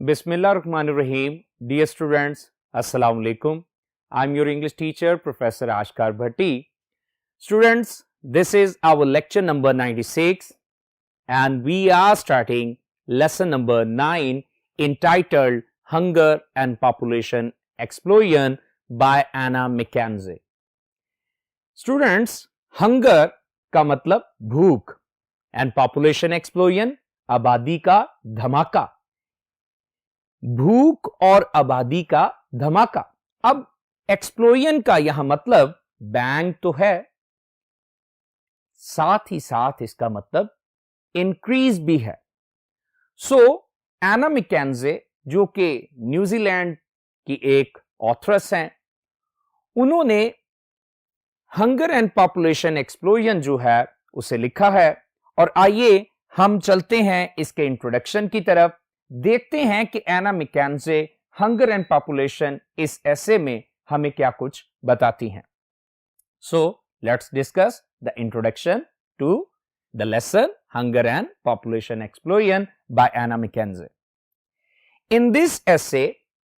Bismillahirrahmanirrahim. Dear students, Assalamu alaikum. I'm your English teacher, Professor Ashkar Bhatti. Students, this is our lecture number 96 and we are starting lesson number 9 entitled Hunger and Population Explosion by Anna McKenzie. Students, hunger का मतलब भूख and population explosion आबादी का धमाका. भूख और आबादी का धमाका. अब एक्सप्लोजन का यहां मतलब बैंग तो है, साथ ही साथ इसका मतलब इंक्रीज भी है. सो एना मैकेंजे जो कि न्यूजीलैंड की एक ऑथरस हैं, उन्होंने हंगर एंड पॉपुलेशन एक्सप्लोजन जो है उसे लिखा है. और आइए हम चलते हैं इसके इंट्रोडक्शन की तरफ, देखते हैं कि Anna Mackenzie hunger and population इस ऐसे में हमें क्या कुछ बताती हैं. So let's discuss the introduction to the lesson hunger and population explosion by Anna Mackenzie. In this essay,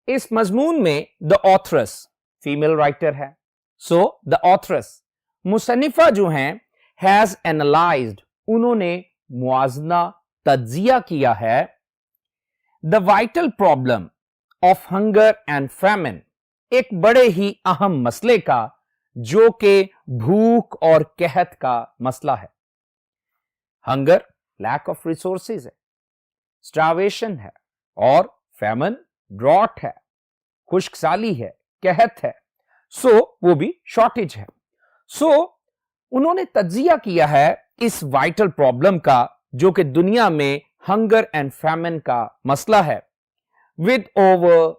इस मजमून में द ऑथरस फीमेल राइटर है. सो द ऑथरस मुसन्निफा जो हैं हैज एनालाइज्ड, उन्होंने मुआजना तज्जिया किया है the vital problem of hunger and famine, एक बड़े ही अहम मसले का जो कि भूख और कहत का मसला है. हंगर लैक ऑफ रिसोर्सेज है, स्टार्वेशन है, और फैमिन ड्रॉट है, खुश्कसाली है, कहत है, सो वो भी शॉर्टेज है. सो उन्होंने तज्जिया किया है इस वाइटल प्रॉब्लम का जो कि दुनिया में हंगर एंड फैमिन का मसला है विद ओवर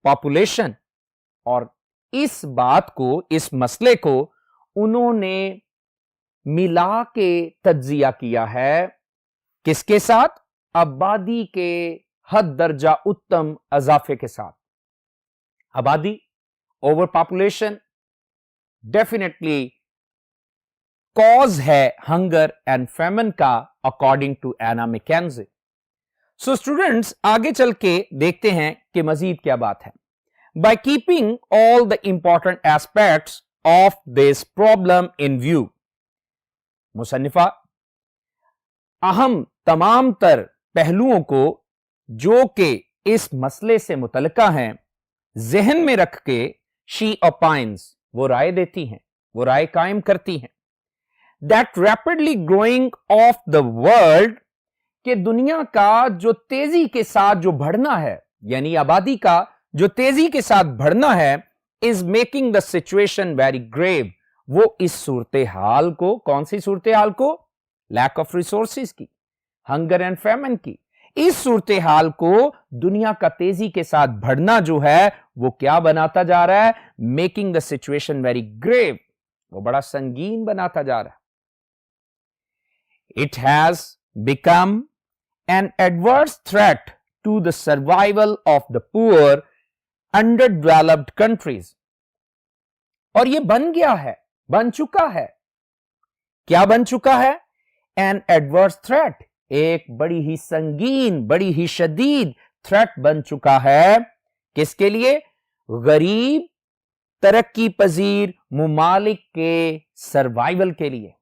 पॉपुलेशन, और इस बात को, इस मसले को उन्होंने मिला के तज्जिया किया है किसके साथ? आबादी के हद दर्जा उत्तम अजाफे के साथ. आबादी, ओवर पॉपुलेशन डेफिनेटली कॉज है हंगर एंड फैमिन का according to Anna Mackenzie. So students, आगे चल के देखते हैं कि मजीद क्या बात है. By keeping all the important aspects of this problem in view, मुसन्निफा अहम तमाम तर पहलुओं को जो कि इस मसले से मुतल्लिका हैं जहन में रख के शी ओपाइन्स, वो राय देती हैं, वो राय कायम करती हैं that rapidly growing of the world, कि दुनिया का जो तेजी के साथ जो बढ़ना है, यानी आबादी का जो तेजी के साथ बढ़ना है, is making the situation very grave, वो इस सूरत हाल को, कौन सी सूरत हाल को? लैक ऑफ रिसोर्सेज की, हंगर एंड फैमिन की. इस सूरत हाल को दुनिया का तेजी के साथ बढ़ना जो है वो क्या बनाता जा रहा है? Making the situation very grave, वो बड़ा संगीन बनाता जा रहा है. It has become an adverse threat to the survival of the poor, underdeveloped countries. और ये बन गया है, बन चुका है. क्या बन चुका है? An adverse threat, एक बड़ी ही संगीन, बड़ी ही शदीद थ्रेट बन चुका है. किसके लिए? गरीब तरक्की पजीर मुमालिक के सर्वाइवल के लिए.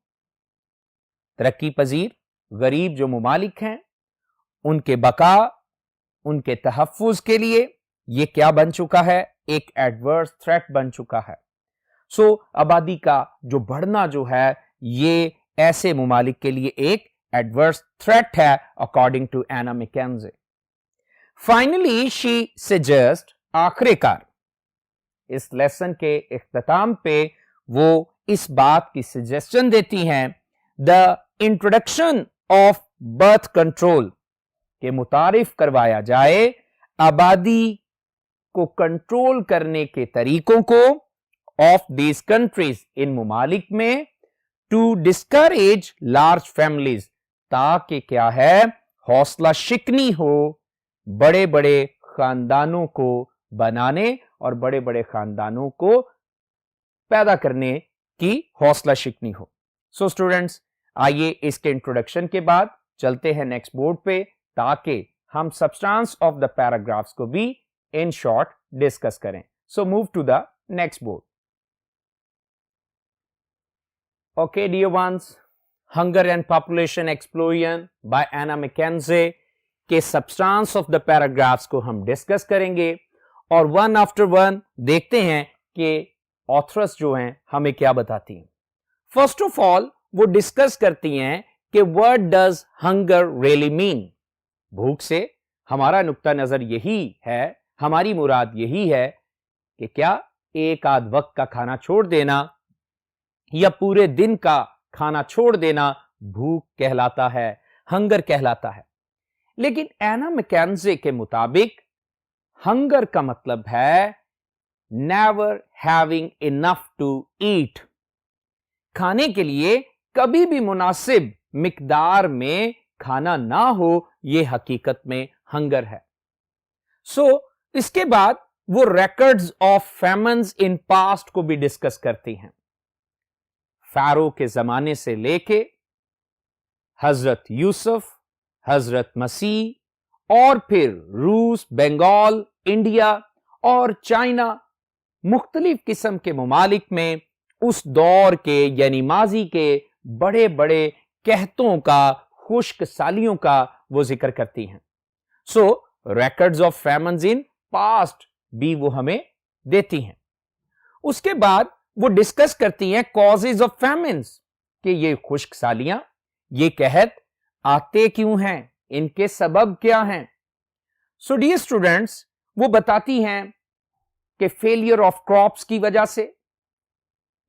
तरक्की पजीर गरीब जो मुमालिक हैं उनके बका, उनके तहफ्फुज के लिए ये क्या बन चुका है? एक एडवर्स थ्रेट बन चुका है. सो आबादी का जो बढ़ना जो है ये ऐसे मुमालिक के लिए एक एडवर्स थ्रेट है according to Anna Mackenzie. Finally she suggest, आखिरकार इस लेसन के इख्तिताम पे वो इस बात की सजेशन देती हैं the introduction of birth control, के मुतारिफ करवाया जाए आबादी को कंट्रोल करने के तरीकों को ऑफ दीज कंट्रीज, इन मुमालिक में, टू डिस्करेज लार्ज फैमिलीज, ताकि क्या है? हौसला शिकनी हो, बड़े बड़े खानदानों को बनाने और बड़े बड़े खानदानों को पैदा करने की हौसला शिकनी हो. सो स्टूडेंट्स, आइए इसके इंट्रोडक्शन के बाद चलते हैं नेक्स्ट बोर्ड पे ताकि हम सब्सटेंस ऑफ द पैराग्राफ्स को भी इन शॉर्ट डिस्कस करें. So move to the next board. Okay, dear ones, Hunger and Population Explosion by Anna McKenzie के substance of the paragraphs को हम डिस्कस करेंगे और वन आफ्टर वन देखते हैं कि ऑथर्स जो हैं हमें क्या बताती हैं. फर्स्ट ऑफ ऑल वो डिस्कस करती हैं कि what does hunger really mean. भूख से हमारा नुक्ता नजर यही है, हमारी मुराद यही है कि क्या एक आध वक्त का खाना छोड़ देना या पूरे दिन का खाना छोड़ देना भूख कहलाता है, हंगर कहलाता है. लेकिन एना मैकेंजी के मुताबिक हंगर का मतलब है never having enough to eat. खाने के लिए कभी भी मुनासिब मिकदार में खाना ना हो, यह हकीकत में हंगर है. इसके बाद वो रिकॉर्ड्स ऑफ फैमन्स इन पास्ट को भी डिस्कस करती हैं. फैरो के जमाने से लेके हजरत यूसुफ, हजरत मसीह और फिर रूस, बंगाल, इंडिया और चाइना, मुख्तलिफ किस्म के ममालिक में उस दौर के यानी माजी के बड़े बड़े कहतों का, खुश्क सालियों का वो जिक्र करती हैं. रिकॉर्ड्स ऑफ फैमन्स इन पास्ट भी वो हमें देती हैं. उसके बाद वो डिस्कस करती हैं कॉजेज ऑफ फैमिन्स, कि ये खुश्क सालियां, ये कहत आते क्यों हैं, इनके सबब क्या हैं. डियर स्टूडेंट्स, वो बताती हैं कि फेलियर ऑफ क्रॉप्स की वजह से,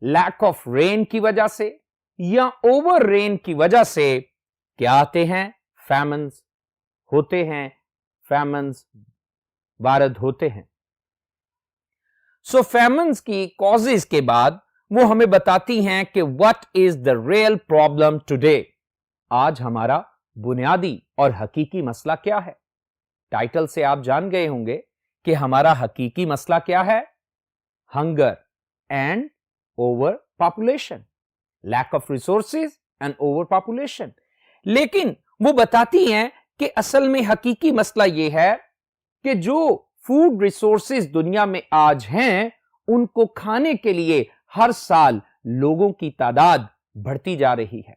लैक ऑफ रेन की वजह से या ओवर रेन की वजह से क्या आते हैं, फैमिन्स होते हैं, फैमिन्स वारद होते हैं. फैमिन्स की कॉजेज के बाद वो हमें बताती हैं कि what is the real problem today. आज हमारा बुनियादी और हकीकी मसला क्या है. टाइटल से आप जान गए होंगे कि हमारा हकीकी मसला क्या है, hunger and over population, lack of resources and over population. लेकिन वो बताती हैं कि असल में हकीकी मसला यह है कि जो फूड रिसोर्सेज दुनिया में आज हैं, उनको खाने के लिए हर साल लोगों की तादाद बढ़ती जा रही है.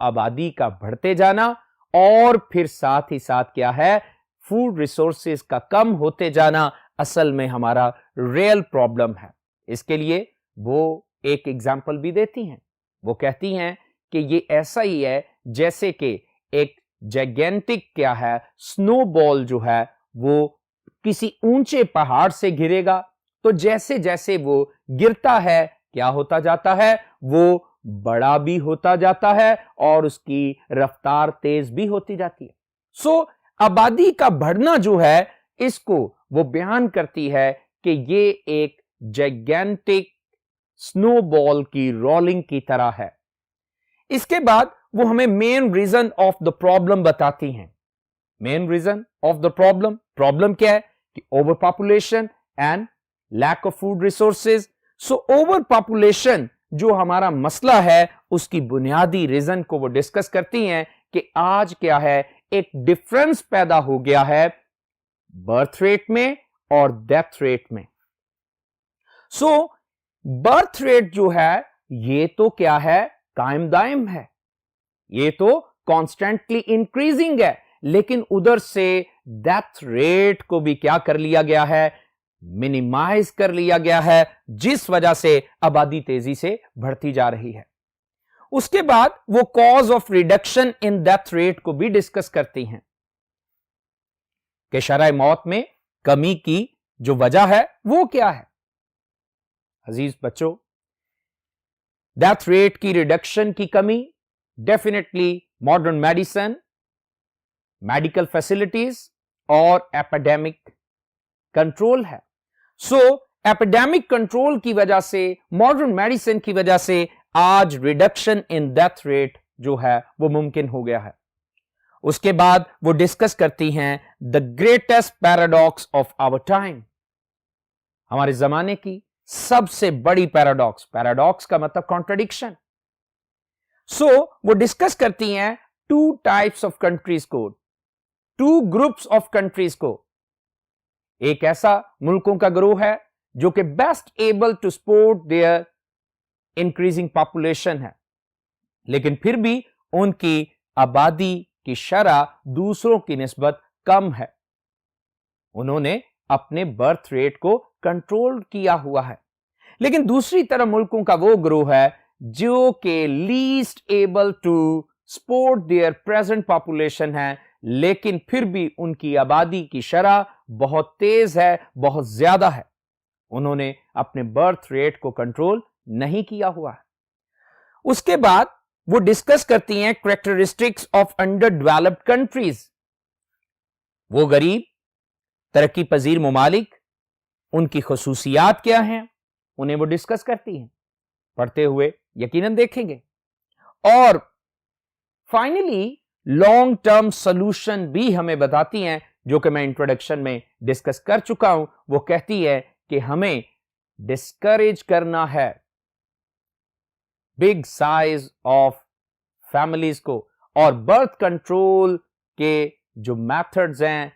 आबादी का बढ़ते जाना और फिर साथ ही साथ क्या है, फूड रिसोर्सेज का कम होते जाना असल में हमारा रियल प्रॉब्लम है. इसके लिए वो एक एग्जाम्पल भी देती हैं. वो कहती हैं कि ये ऐसा ही है जैसे कि एक जैगेंटिक क्या है, स्नोबॉल जो है वो किसी ऊंचे पहाड़ से गिरेगा, तो जैसे जैसे वो गिरता है क्या होता जाता है, वो बड़ा भी होता जाता है और उसकी रफ्तार तेज भी होती जाती है. आबादी का बढ़ना जो है, इसको वो बयान करती है कि ये एक जैगेंटिक स्नोबॉल की रोलिंग की तरह है. इसके बाद वो हमें main reason of the problem बताती हैं. Main reason of the problem क्या है कि over population and lack of food resources. Over population जो हमारा मसला है, उसकी बुनियादी रीजन को वो डिस्कस करती हैं कि आज क्या है, एक डिफरेंस पैदा हो गया है बर्थ रेट में और डेथ रेट में. बर्थ रेट जो है ये तो क्या है, कायम दायम है, ये तो कॉन्स्टेंटली इंक्रीजिंग है. लेकिन उधर से डेथ रेट को भी क्या कर लिया गया है, मिनिमाइज कर लिया गया है, जिस वजह से आबादी तेजी से बढ़ती जा रही है. उसके बाद वो cause of reduction in death rate को भी डिस्कस करती हैं कि शरह मौत में कमी की जो वजह है वो क्या है. अजीज बच्चों, डेथ रेट की रिडक्शन की कमी definitely modern medicine, medical facilities और एपिडेमिक कंट्रोल है. एपिडेमिक कंट्रोल की वजह से, मॉडर्न मेडिसिन की वजह से आज रिडक्शन इन डेथ रेट जो है वो मुमकिन हो गया है. उसके बाद वो डिस्कस करती हैं the greatest paradox of our time, हमारे जमाने की सबसे बड़ी पैराडॉक्स. पैराडॉक्स का मतलब कॉन्ट्रडिक्शन. वो डिस्कस करती हैं टू टाइप्स ऑफ कंट्रीज को, टू ग्रुप्स ऑफ कंट्रीज को, एक ऐसा मुल्कों का ग्रोह है जो कि best able to support their increasing population है, लेकिन फिर भी उनकी आबादी की शरह दूसरों की निस्बत कम है। उन्होंने अपने बर्थ रेट को कंट्रोल किया हुआ है। लेकिन दूसरी तरफ मुल्कों का वो ग्रोह है जो कि least able to support their present population है, लेकिन फिर भी उनकी आबादी की शरह बहुत तेज है, बहुत ज्यादा है। उन्होंने अपने बर्थ रेट को कंट्रोल नहीं किया हुआ है। उसके बाद वो डिस्कस करती हैं characteristics of under developed countries. वो गरीब तरक्की पजीर ममालिक, उनकी खसूसियात क्या हैं, उन्हें वो डिस्कस करती हैं। पढ़ते हुए यकीनन देखेंगे। और फाइनली लॉन्ग टर्म सॉल्यूशन भी हमें बताती हैं, जो कि मैं इंट्रोडक्शन में डिस्कस कर चुका हूं। वो कहती है कि हमें डिस्करेज करना है बिग साइज ऑफ फैमिलीज को, और बर्थ कंट्रोल के जो मेथड्स हैं,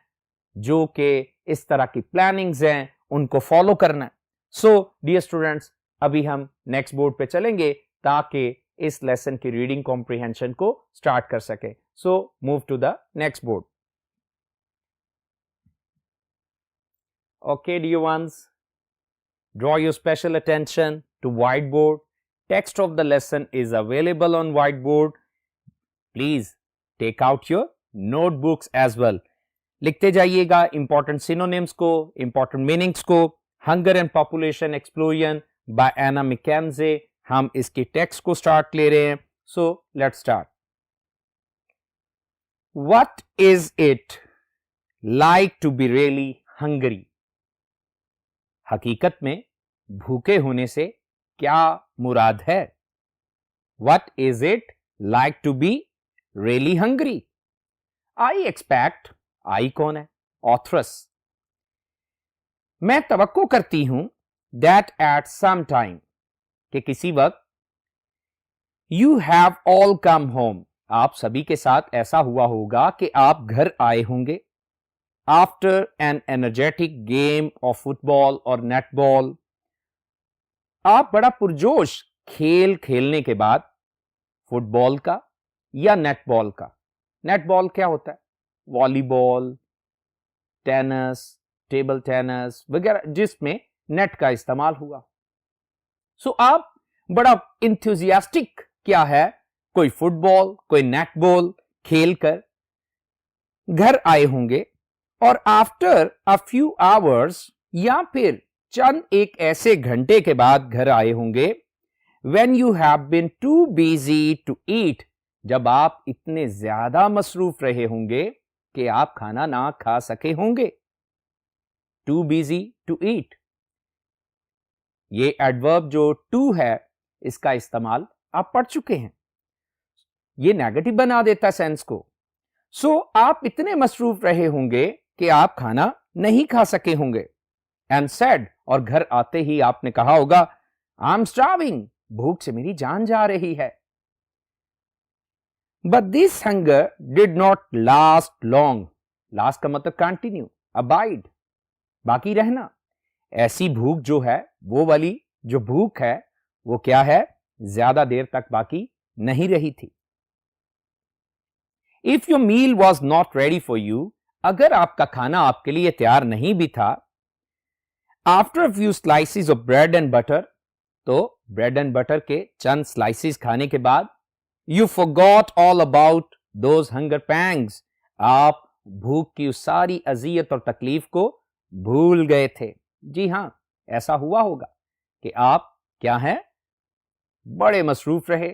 जो कि इस तरह की प्लानिंग्स हैं, उनको फॉलो करना है। सो डियर स्टूडेंट्स, अभी हम नेक्स्ट बोर्ड पे चलेंगे ताकि इस लेसन की रीडिंग कॉम्प्रिहेंशन को स्टार्ट कर सके। So move to the next board. Okay, dear ones, draw your special attention to whiteboard. Text of the lesson is available on whiteboard. Please take out your notebooks as well. लिखते जाइएगा important synonyms को, important meanings को। Hunger and Population Explosion by Anna McKenzie. हम इसकी text को start ले रहे हैं। So let's start. What is it like to be really hungry? हकीकत में भूखे होने से क्या मुराद है? What is it like to be really hungry? I expect, I कौन है? Authoress. मैं तवक्को करती हूं that at some time, कि किसी वक्त, you have all come home, आप सभी के साथ ऐसा हुआ होगा कि आप घर आए होंगे। After an energetic game of football or netball, आप बड़ा पुरजोश खेल खेलने के बाद, फुटबॉल का या नेटबॉल का। नेटबॉल क्या होता है? वॉलीबॉल, टेनिस, टेबल टेनिस वगैरह, जिसमें नेट का इस्तेमाल हुआ। सो आप बड़ा इंथुजियास्टिक क्या है, कोई फुटबॉल, कोई नेटबॉल खेलकर घर आए होंगे, और आफ्टर अ फ्यू आवर्स, या फिर चंद एक ऐसे घंटे के बाद घर आए होंगे, when you have been too busy to eat, जब आप इतने ज्यादा मसरूफ रहे होंगे कि आप खाना ना खा सके होंगे। टू बिजी टू ईट, ये एडवर्ब जो टू है, इसका इस्तेमाल आप पढ़ चुके हैं। ये नेगेटिव बना देता सेंस को। सो आप इतने मसरूफ रहे होंगे कि आप खाना नहीं खा सके होंगे। एंड सेड, और घर आते ही आपने कहा होगा, आई एम स्टार्विंग, भूख से मेरी जान जा रही है। But this hunger did not last long. Last का मतलब कंटिन्यू, अबाइड, बाकी रहना। ऐसी भूख जो है, वो वाली जो भूख है, वो क्या है? ज्यादा देर तक बाकी नहीं रही थी। If your meal was not ready for you, अगर आपका खाना आपके लिए तैयार नहीं भी था, after few slices of bread and butter, तो ब्रेड एंड बटर के चंद स्लाइसिस खाने के बाद, you forgot all about those hunger pangs, आप भूख की उस सारी अजियत और तकलीफ को भूल गए थे। जी हां, ऐसा हुआ होगा कि आप क्या हैं, बड़े मसरूफ रहे,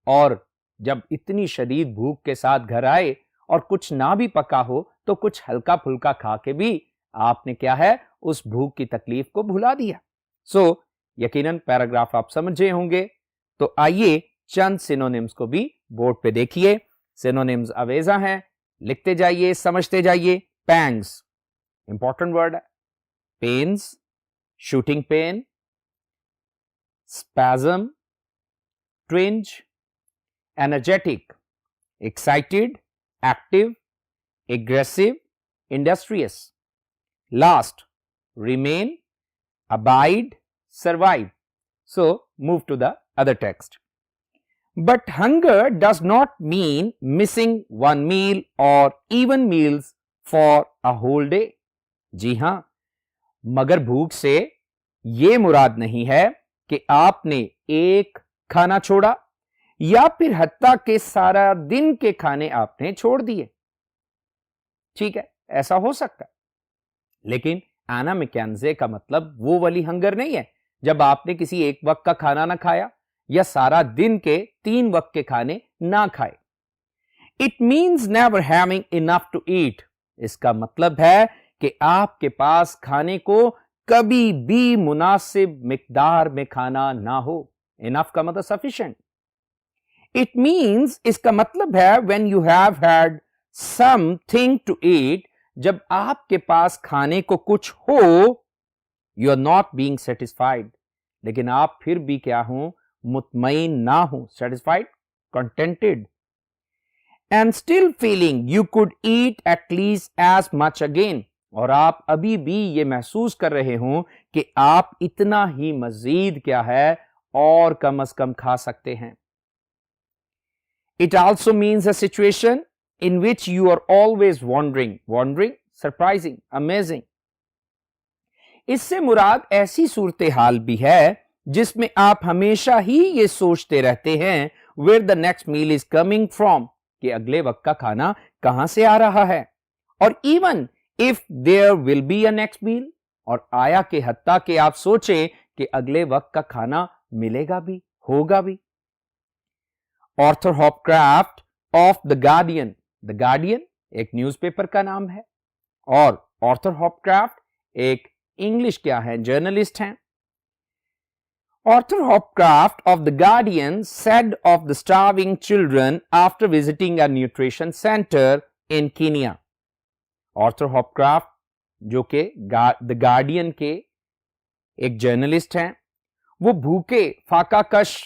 और जब इतनी शदीद भूख के साथ घर आए और कुछ ना भी पका हो, तो कुछ हल्का फुल्का खा के भी आपने क्या है, उस भूख की तकलीफ को भुला दिया। सो यकीनन पैराग्राफ आप समझे होंगे। तो आइए चंद सिनोनिम्स को भी बोर्ड पे देखिए। सिनोनिम्स अवेजा हैं, लिखते जाइए, समझते जाइए। पैंग्स, इंपॉर्टेंट वर्ड है। Pains, shooting pain, spasm, twinge, energetic, excited, active, aggressive, industrious. Last, remain, abide, survive. So move to the other text. But hunger does not mean missing one meal or even meals for a whole day. जी हां, मगर भूख से ये मुराद नहीं है कि आपने एक खाना छोड़ा या फिर हत्ता के सारा दिन के खाने आपने छोड़ दिए. ठीक है, ऐसा हो सकता है, लेकिन एना मैकेन्जे का मतलब वो वाली हंगर नहीं है जब आपने किसी एक वक्त का खाना ना खाया या सारा दिन के 3 वक्त के खाने ना खाए. It means never having enough to eat. इसका मतलब है कि आपके पास खाने को कभी भी मुनासिब मिकदार में खाना ना हो. इनफ का मतलब सफिशिएंट. इट मीन्स, इसका मतलब है when you have had something to eat, जब आपके पास खाने को कुछ हो, you are not being satisfied, लेकिन आप फिर भी क्या हो, मुतमईन ना हो. Satisfied, contented. And still feeling you could eat at least as much again, और आप अभी भी ये महसूस कर रहे हो कि आप इतना ही मजीद क्या है और कम अज कम खा सकते हैं. It also means a situation in which you are always wondering, surprising, amazing. इससे मुराद ऐसी सूरत हाल भी है जिसमें आप हमेशा ही ये सोचते रहते हैं where the next meal is coming from, कि अगले वक्त का खाना कहां से आ रहा है. और even if there will be a next meal, और आया के हत्ता के आप सोचें कि अगले वक्त का खाना मिलेगा भी, होगा भी. Arthur Hopcraft of the Guardian. The Guardian एक न्यूज़पेपर का नाम है और ऑर्थर हॉपक्राफ्ट एक इंग्लिश क्या है, जर्नलिस्ट हैं. Arthur Hopcraft of the Guardian said of the starving children after visiting a nutrition centre in Kenya. Arthur Hopcraft जो कि द गार्डियन के एक जर्नलिस्ट हैं, वो भूखे फाकाकश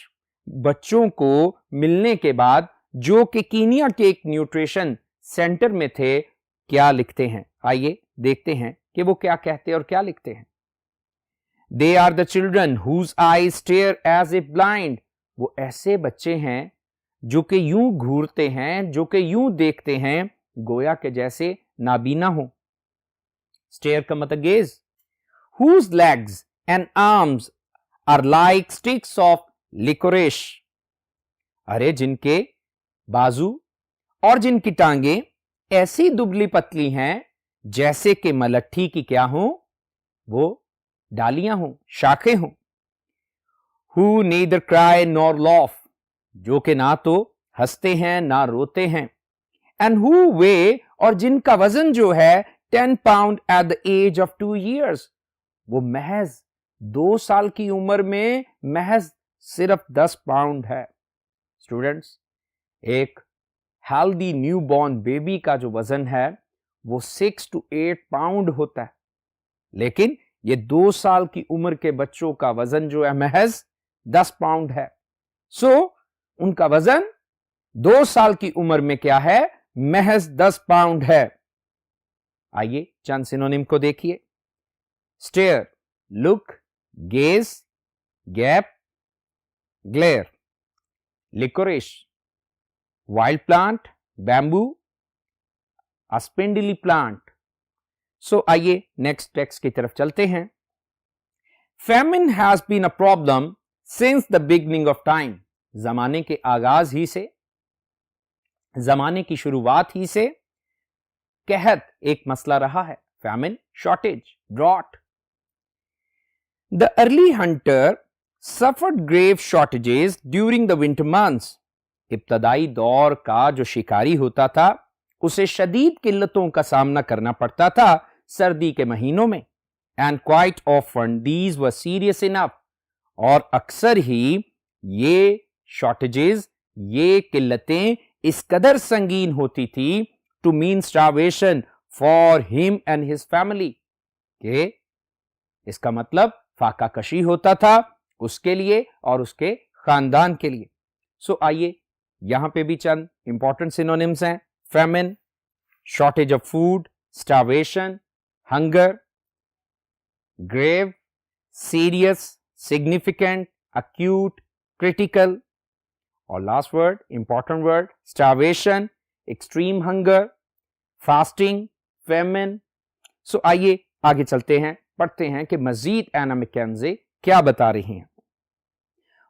बच्चों को मिलने के बाद जो कि कीनिया के एक न्यूट्रिशन सेंटर में थे, क्या लिखते हैं. आइए देखते हैं कि वो क्या कहते हैं और क्या लिखते हैं. They are the children whose eyes stare as if blind. वो ऐसे बच्चे हैं जो कि यूं घूरते हैं, जो कि यूं देखते हैं गोया के जैसे नाबीना हो. स्टेयर का मतलब gaze. Whose legs and arms are like sticks of liquorice. अरे जिनके बाजू और जिनकी टांगे ऐसी दुबली पतली हैं जैसे कि मलट्ठी की क्या हो, वो डालियां हो, शाखें हो. Who neither cry nor loaf. जो कि ना तो हंसते हैं ना रोते हैं. एंड हु वे, और जिनका वजन जो है 10 pound at the age of 2 years. वो महज 2 साल की उम्र में महज सिर्फ 10 पाउंड है. स्टूडेंट्स, एक हेल्दी न्यूबॉर्न बेबी का जो वजन है वो 6 to 8 पाउंड होता है, लेकिन ये 2 साल की उम्र के बच्चों का वजन जो है महज 10 पाउंड है. सो उनका वजन 2 साल की उम्र में क्या है, महज 10 पाउंड है. आइए चंद सिनोनिम को देखिए. Stare, look, gaze, gap, glare. Liquorice, wild plant, bamboo, a spindly plant. So आइए नेक्स्ट टेक्स्ट की तरफ चलते हैं. Famine has been a problem since the beginning of time. जमाने के आगाज ही से, जमाने की शुरुआत ही से कहत एक मसला रहा है. Famine, shortage, drought. The early hunter suffered grave shortages during the winter months. इब्तदाई दौर का जो शिकारी होता था उसे शदीद किल्लतों का सामना करना पड़ता था सर्दी के महीनों में. And quite often these were serious enough. और अक्सर ही ये शॉर्टेजेस, ये किल्लतें इस कदर संगीन होती थी to mean starvation for him and his family, के इसका मतलब फाका कशी होता था उसके लिए और उसके खानदान के लिए. सो आइए यहां पे भी चंद इंपॉर्टेंट सिनोनिम्स हैं. Famine, shortage of food, starvation, hunger, grave, serious, significant, acute, critical, और last word, important word, starvation, extreme hunger, fasting, famine. So आइए आगे चलते हैं, पढ़ते हैं कि मजीद एना मैकेंजे क्या बता रही हैं.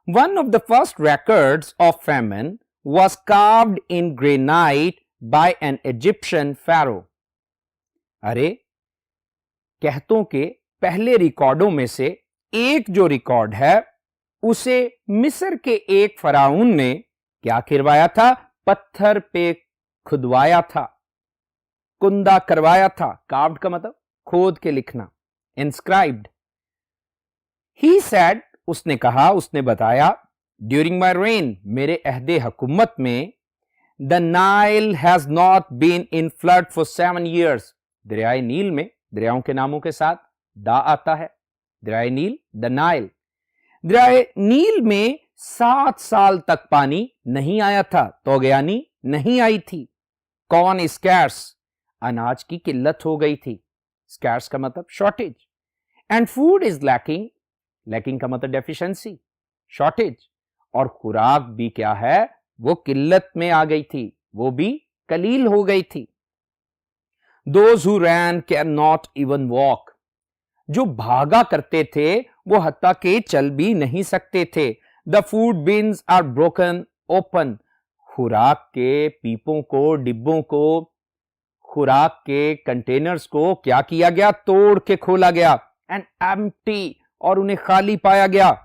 One of the first records of famine was carved in granite by an Egyptian pharaoh. अरे कहतों के पहले रिकॉर्डों में से एक जो रिकॉर्ड है उसे मिस्र के एक फराउन ने क्या करवाया था? पत्थर पे खुदवाया था, कुंदा करवाया था. कार्व्ड का मतलब खोद के लिखना, इंस्क्राइब्ड. ही सेड, उसने कहा, उसने बताया, ड्यूरिंग माई रेन, मेरे अहदे हुकूमत में, the Nile has not been in flood for 7 years. दरियाए नील में, दरियाओं के नामों के साथ दा आता है, दरियाए नील, द नाइल. दरियाए नील में 7 साल तक पानी नहीं आया था, तोगयानी नहीं आई थी. कॉर्न स्कैर्स, अनाज की किल्लत हो गई थी. स्कैर्स का मतलब shortage. And food is lacking, lacking का मतलब डेफिशिएंसी, शॉर्टेज. और खुराक भी क्या है? वो किल्लत में आ गई थी, वो भी कलील हो गई थी. Those who ran cannot even walk. जो भागा करते थे वो हत्ता के चल भी नहीं सकते थे. The food bins are broken open. खुराक के पीपों को, डिब्बों को, खुराक के कंटेनर्स को क्या किया गया? तोड़ के खोला गया. And empty, और उन्हें खाली पाया गया.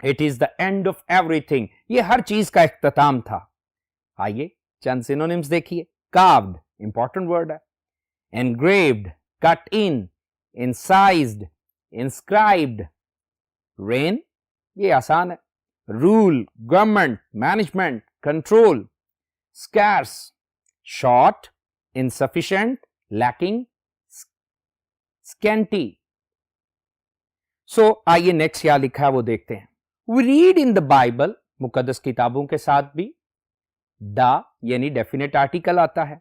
It is the end of everything. ये हर चीज का इख्तिताम था. आइए चंद सिनोनिम्स देखिए. Carved, इंपॉर्टेंट वर्ड है. Engraved, cut in, incised, inscribed. Reign, ये आसान है. Rule, government, management, control. Scarce, short, insufficient, lacking, scanty. So आइए नेक्स्ट क्या लिखा है वो देखते हैं. We read in the Bible, मुकद्दस किताबों के साथ भी दा यानी डेफिनेट आर्टिकल आता है.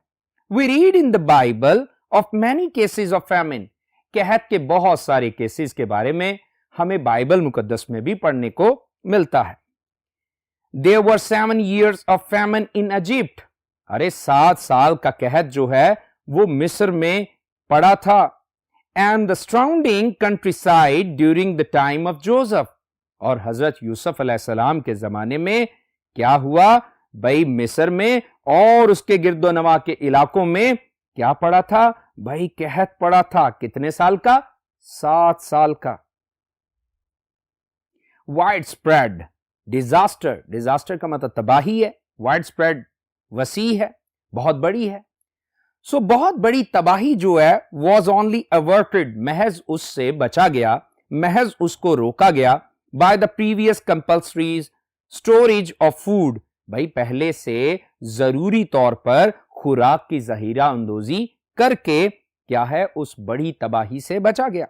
We read in the Bible of many cases of famine. कहत के बहुत सारे केसेस के बारे में हमें बाइबल मुकद्दस में भी पढ़ने को मिलता है. There were 7 years of famine in Egypt. अरे 7 साल का कहत जो है वो मिस्र में पड़ा था. And the surrounding countryside during the time of Joseph. और हजरत यूसुफ अलैहिस्सलाम के जमाने में क्या हुआ भाई? मिस्र में और उसके गिरदोनवा के इलाकों में क्या पड़ा था भाई? कहत पड़ा था. कितने साल का? 7 साल का. वाइड स्प्रेड डिजास्टर, डिजास्टर का मतलब तबाही है. वाइड स्प्रेड वसी है, बहुत बड़ी है. सो बहुत बड़ी तबाही जो है वॉज ओनली अवर्टेड, महज उससे बचा गया, महज उसको रोका गया by the previous compulsory storage of food. भाई पहले से जरूरी तौर पर खुराक की जहीरा अंदोजी करके क्या है उस बड़ी तबाही से बचा गया.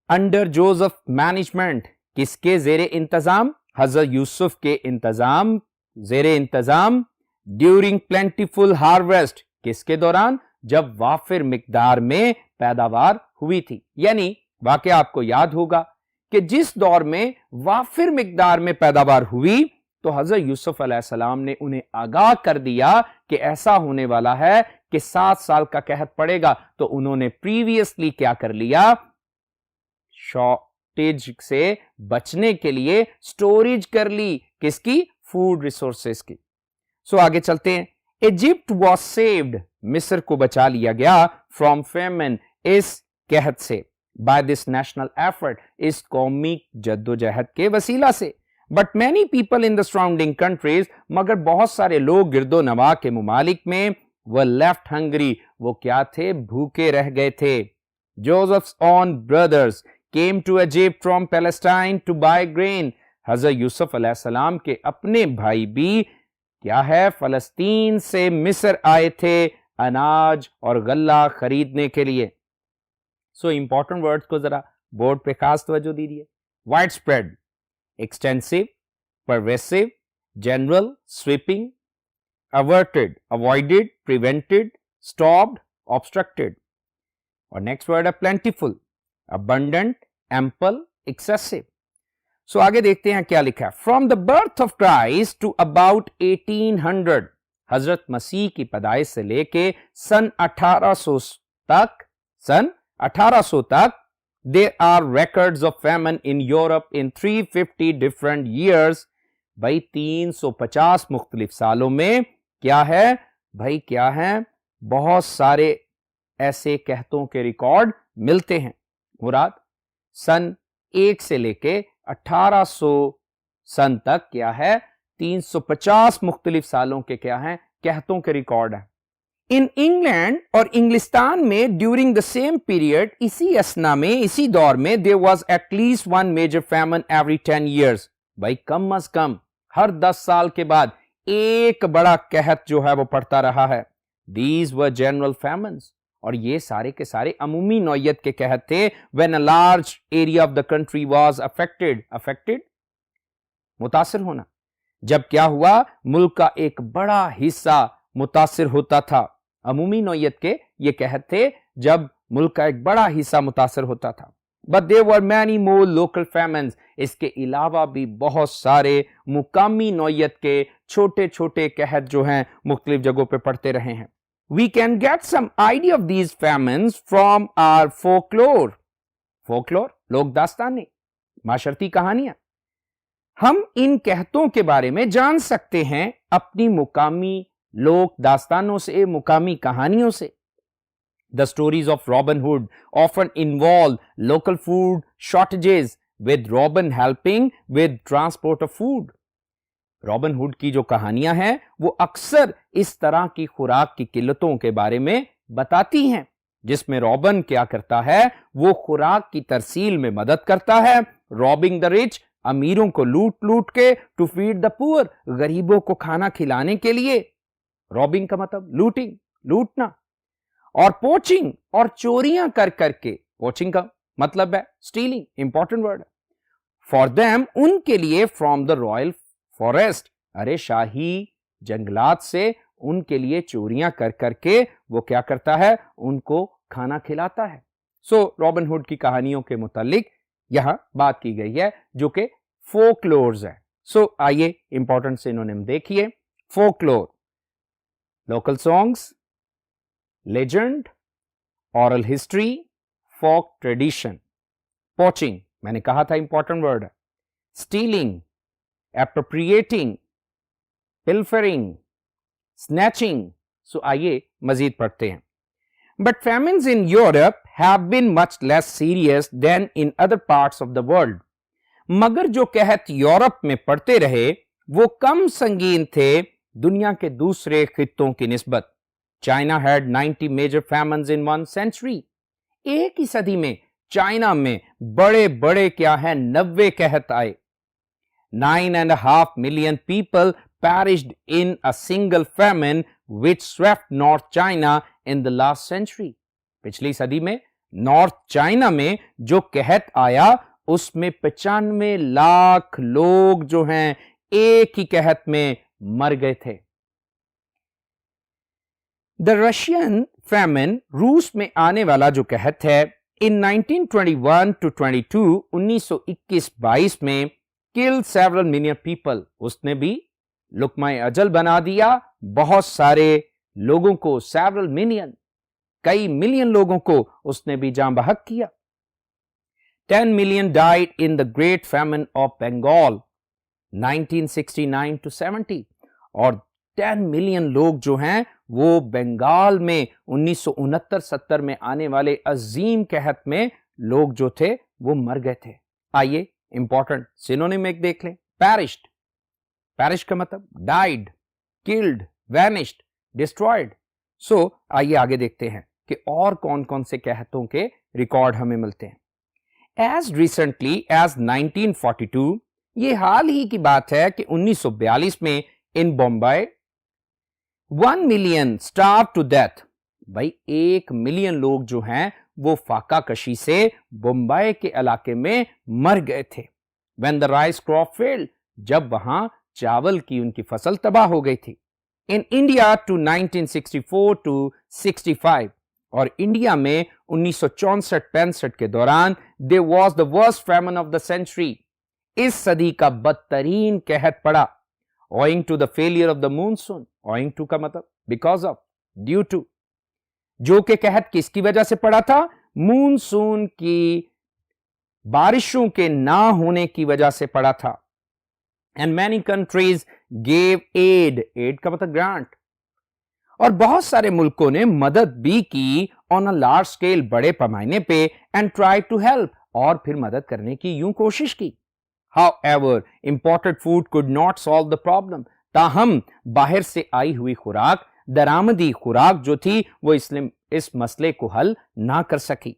अंडर जोसेफ मैनेजमेंट, किसके जेरे इंतजाम? हजरत यूसुफ के इंतजाम, जेरे इंतजाम. ड्यूरिंग प्लेंटीफुल हार्वेस्ट, किसके दौरान? जब वाफिर मिकदार में पैदावार हुई थी. यानी वाकया आपको याद होगा कि जिस दौर में वाफिर मिकदार में पैदावार हुई तो हजरत यूसुफ अलैहिस्सलाम ने उन्हें आगाह कर दिया कि ऐसा होने वाला है कि 7 साल का कहत पड़ेगा. तो उन्होंने प्रीवियसली क्या कर लिया? शॉर्टेज से बचने के लिए स्टोरेज कर ली. किसकी? फूड रिसोर्सेस की. सो आगे चलते हैं. इजिप्ट वॉज सेव्ड, मिस्र को बचा लिया गया फ्रॉम फेमिन, इस कहत से, बाय दिस नेशनल एफर्ट, इस कौमी जद्दोजहद के वसीला से. But many people in the surrounding countries, मगर बहुत सारे लोग गिरदो नवा के मुमालिक में वो लेफ्ट हंगरी, वो क्या थे? भूखे रह गए थे. Joseph's own brothers came to Egypt from Palestine to buy grain. हजरत यूसुफ अलैहिस्सलाम के अपने भाई भी क्या है? फलस्तीन से मिस्र आए थे अनाज और गल्ला खरीदने के लिए. सो इंपॉर्टेंट वर्ड्स को जरा बोर्ड पे खास तवज्जो दीजिए. Wide spread, extensive, pervasive, general, sweeping, averted, avoided, prevented, stopped, obstructed. اور نیکسٹ ورڈ ہے plentiful, abundant, ample, excessive. سو آگے دیکھتے ہیں کیا لکھا ہے. From the birth of Christ to about 1800, حضرت مسیح کی پیدائش سے لے کے سن 1800 تک there are records of famine in Europe in 350 different years. بھائی 350 مختلف سالوں میں کیا ہے بھائی کیا ہے بہت سارے ایسے قحطوں کے ریکارڈ ملتے ہیں. مراد سن 1 سے لے کے 1800 سن تک کیا ہے 350 مختلف سالوں کے کیا ہیں قحطوں کے ریکارڈ ہیں. ان انگلینڈ اور انگلستان میں ڈیورنگ دا سیم پیریڈ اسی اسنا میں اسی دور میں there was at least one major famine every 10 years. بھائی کم از کم ہر 10 سال کے بعد ایک بڑا قحط جو ہے وہ پڑتا رہا ہے. These were general famines. اور یہ سارے کے سارے عمومی نوعیت کے قحط تھے. when a large area of the country was affected متاثر ہونا. جب کیا ہوا ملک کا ایک بڑا حصہ متاثر ہوتا تھا. عمومی نوعیت کے یہ قحط تھے جب ملک کا ایک بڑا حصہ متاثر ہوتا تھا. but there were many more local famines. اس کے علاوہ بھی بہت سارے مقامی نوعیت کے چھوٹے چھوٹے قحط جو ہیں مختلف جگہوں پہ پڑتے رہے ہیں. We can get some idea of these famines from our folklore. folklore لوک داستانیں معاشرتی کہانیاں. ہم ان قحطوں کے بارے میں جان سکتے ہیں اپنی مقامی لوک داستانوں سے مقامی کہانیوں سے. The stories of Robin Hood often involve local food shortages with Robin helping with transport of food. Robin Hood کی جو کہانیاں ہیں وہ اکثر اس طرح کی خوراک کی قلتوں کے بارے میں بتاتی ہیں جس میں رابن کیا کرتا ہے وہ خوراک کی ترسیل میں مدد کرتا ہے. robbing the rich امیروں کو لوٹ کے to feed the poor غریبوں کو کھانا کھلانے کے لیے. robbing کا مطلب لوٹنا. اور poaching اور چوریاں کر کے poaching کا مطلب ہے stealing important word. for them ان کے لیے from the royal فارسٹ ارے شاہی جنگلات سے ان کے لیے چوریاں کر کے وہ کیا کرتا ہے ان کو کھانا کھلاتا ہے. سو رابن ہوڈ کی کہانیوں کے متعلق یہاں بات کی گئی ہے جو کہ فولکلورز ہے. سو آئیے امپورٹنٹ سینونیم دیکھیے. Folklore local songs, legend, oral history, folk tradition. Poaching میں نے کہا تھا امپورٹنٹ ورڈ ہے. Stealing, appropriating, pilfering, snatching. So آئیے مزید پڑھتے ہیں. But famines in Europe have been much less serious than in other parts of the world. مگر جو قحط یورپ میں پڑتے رہے وہ کم سنگین تھے دنیا کے دوسرے خطوں کی نسبت. China had 90 major famines in 1 century. ایک ہی صدی میں چائنا میں بڑے کیا ہیں 90 قحط آئے. 9.5 million people perished in a single famine which swept North China in the last century. پچھلی صدی میں نارتھ چائنا میں جو قحط آیا اس میں 95 لاکھ لوگ جو ہیں ایک ہی قحط میں مر گئے تھے. The Russian famine روس میں آنے والا جو قحط ہے in 1921 to 22 1921-22 میں kill several million people. اس نے بھی لقمہ اجل بنا دیا بہت سارے لوگوں کو. several million کئی ملین لوگوں کو اس نے بھی جاں بحق کیا. 10 million died in the Great Famine of Bengal 1969 to 70. اور 10 million لوگ جو ہیں وہ بنگال میں 1969-70 میں آنے والے عظیم قحط میں لوگ جو تھے وہ مر گئے تھے. آئیے امپورٹنٹ سینونیم ایک دیکھ لیں. پیرشڈ, پیرش کا مطلب ڈائڈ, کلڈ, وینشڈ, ڈسٹرائڈ. سو آئیے آگے دیکھتے ہیں کہ اور کون کون سے قحطوں کے ریکارڈ ہمیں ملتے ہیں. ایز ریسنٹلی ایز 1942 یہ حال ہی کی بات ہے کہ 1942 میں ان Bombay 1 million starved to death. بھائی 1 ملین لوگ جو ہیں وہ فاقہ کشی سے بمبئی کے علاقے میں مر گئے تھے. when the rice crop failed جب وہاں چاول کی ان کی فصل تباہ ہو گئی تھی. in India to 1964 to 65 और इंडिया में 1964-65 के दौरान there was the worst famine of the century. इस सदी का बदतरीन कहत पड़ा owing to the failure of the monsoon. owing to का मतलब because of, due to, जो कि कहत किसकी वजह से पड़ा था? मूनसून की बारिशों के ना होने की वजह से पड़ा था. And many countries gave aid. aid का मतलब grant. और बहुत सारे मुल्कों ने मदद भी की on a large scale, बड़े पैमाने पे, and tried to help, और फिर मदद करने की यूं कोशिश की. However, imported food could not solve the problem. ताहम बाहर से आई हुई खुराक, दरामदी खुराक जो थी वो इस मसले को हल ना कर सकी.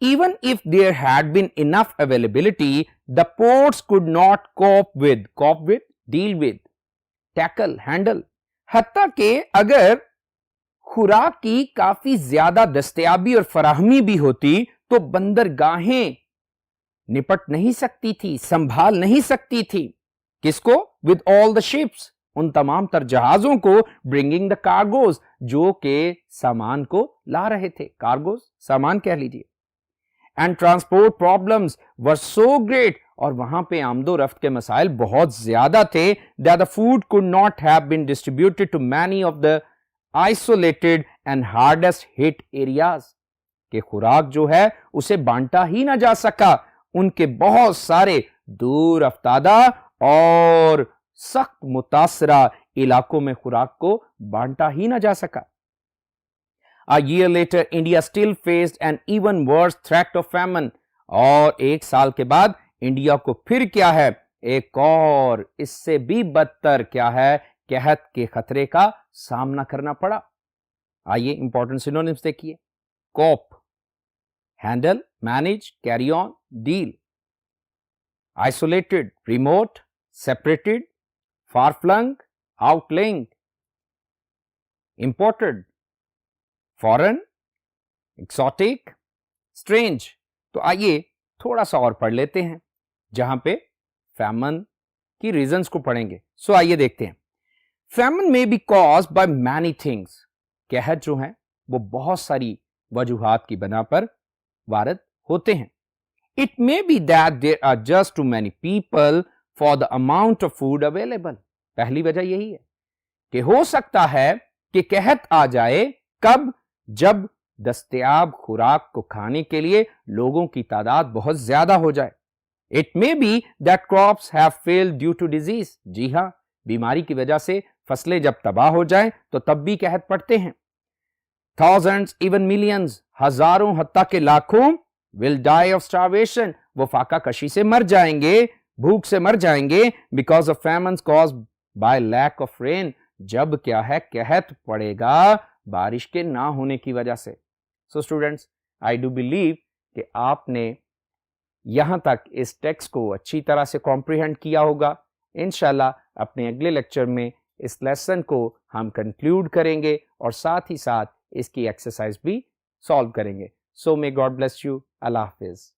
Even if there had been enough availability, the ports could not cope with, deal with, tackle, handle. हत्ता के अगर खुराक की काफी ज्यादा दस्तयाबी और फराहमी भी होती तो बंदरगाहें निपट नहीं सकती थी, संभाल नहीं सकती थी. किसको? With all the ships, उन तमाम तर जहाजों को, bringing the cargoes, जो के सामान को ला रहे थे. cargoes सामान कह लीजिए. And transport problems were so great, और वहां पे आमदो रफ्त के मसाइल बहुत ज्यादा थे, that the food could not have been distributed to many of the isolated and hardest hit areas. कि खुराक जो है उसे बांटा ही ना जा सका उनके बहुत सारे दूर अफ्तादा और सख्त मुतासरा इलाकों में खुराक को बांटा ही ना जा सका. A year later, India still faced an even worse threat of famine. और एक साल के बाद इंडिया को फिर क्या है? एक और इससे भी बदतर क्या है? कहत के खतरे का सामना करना पड़ा. आइए इंपॉर्टेंट सिनोनिम्स देखिए. Cope, handle, manage, carry on, deal. Isolated, remote, separated, far flung, outlying. Imported, foreign, exotic, strange. तो आइए थोड़ा सा और पढ़ लेते हैं जहां पे फैमन की रीजंस को पढ़ेंगे. सो आइए देखते हैं. फैमन में B caused by many things. कहत जो है वो बहुत सारी वजूहात की बना पर वारद होते हैं. It may be that there are just too many people for the amount of food available. पहली वजह यही है कि हो सकता है कि कहत आ जाए कब? जब दस्तयाब खुराक को खाने के लिए लोगों की तादाद बहुत ज्यादा हो जाए. It may be that crops have failed due to disease. जी हां, बीमारी की वजह से फसलें जब तबाह हो जाएं तो तब भी कहत पड़ते हैं. थाउजेंड्स, इवन मिलियंस, हजारों हत्ता के लाखों विल डाई ऑफ स्टारवेशन. वो फाका कशी से मर जाएंगे, भूख से मर जाएंगे, because of famines caused by lack of rain. जब क्या है? कहत पड़ेगा बारिश के ना होने की वजह से. So students, I do believe कि आपने यहां तक इस टेक्स्ट को अच्छी तरह से कॉम्प्रिहेंड किया होगा. इंशाल्लाह अपने अगले लेक्चर में इस लेसन को हम कंक्लूड करेंगे और साथ ही साथ इसकी एक्सरसाइज भी सॉल्व करेंगे. So may God bless you. Allah Hafiz.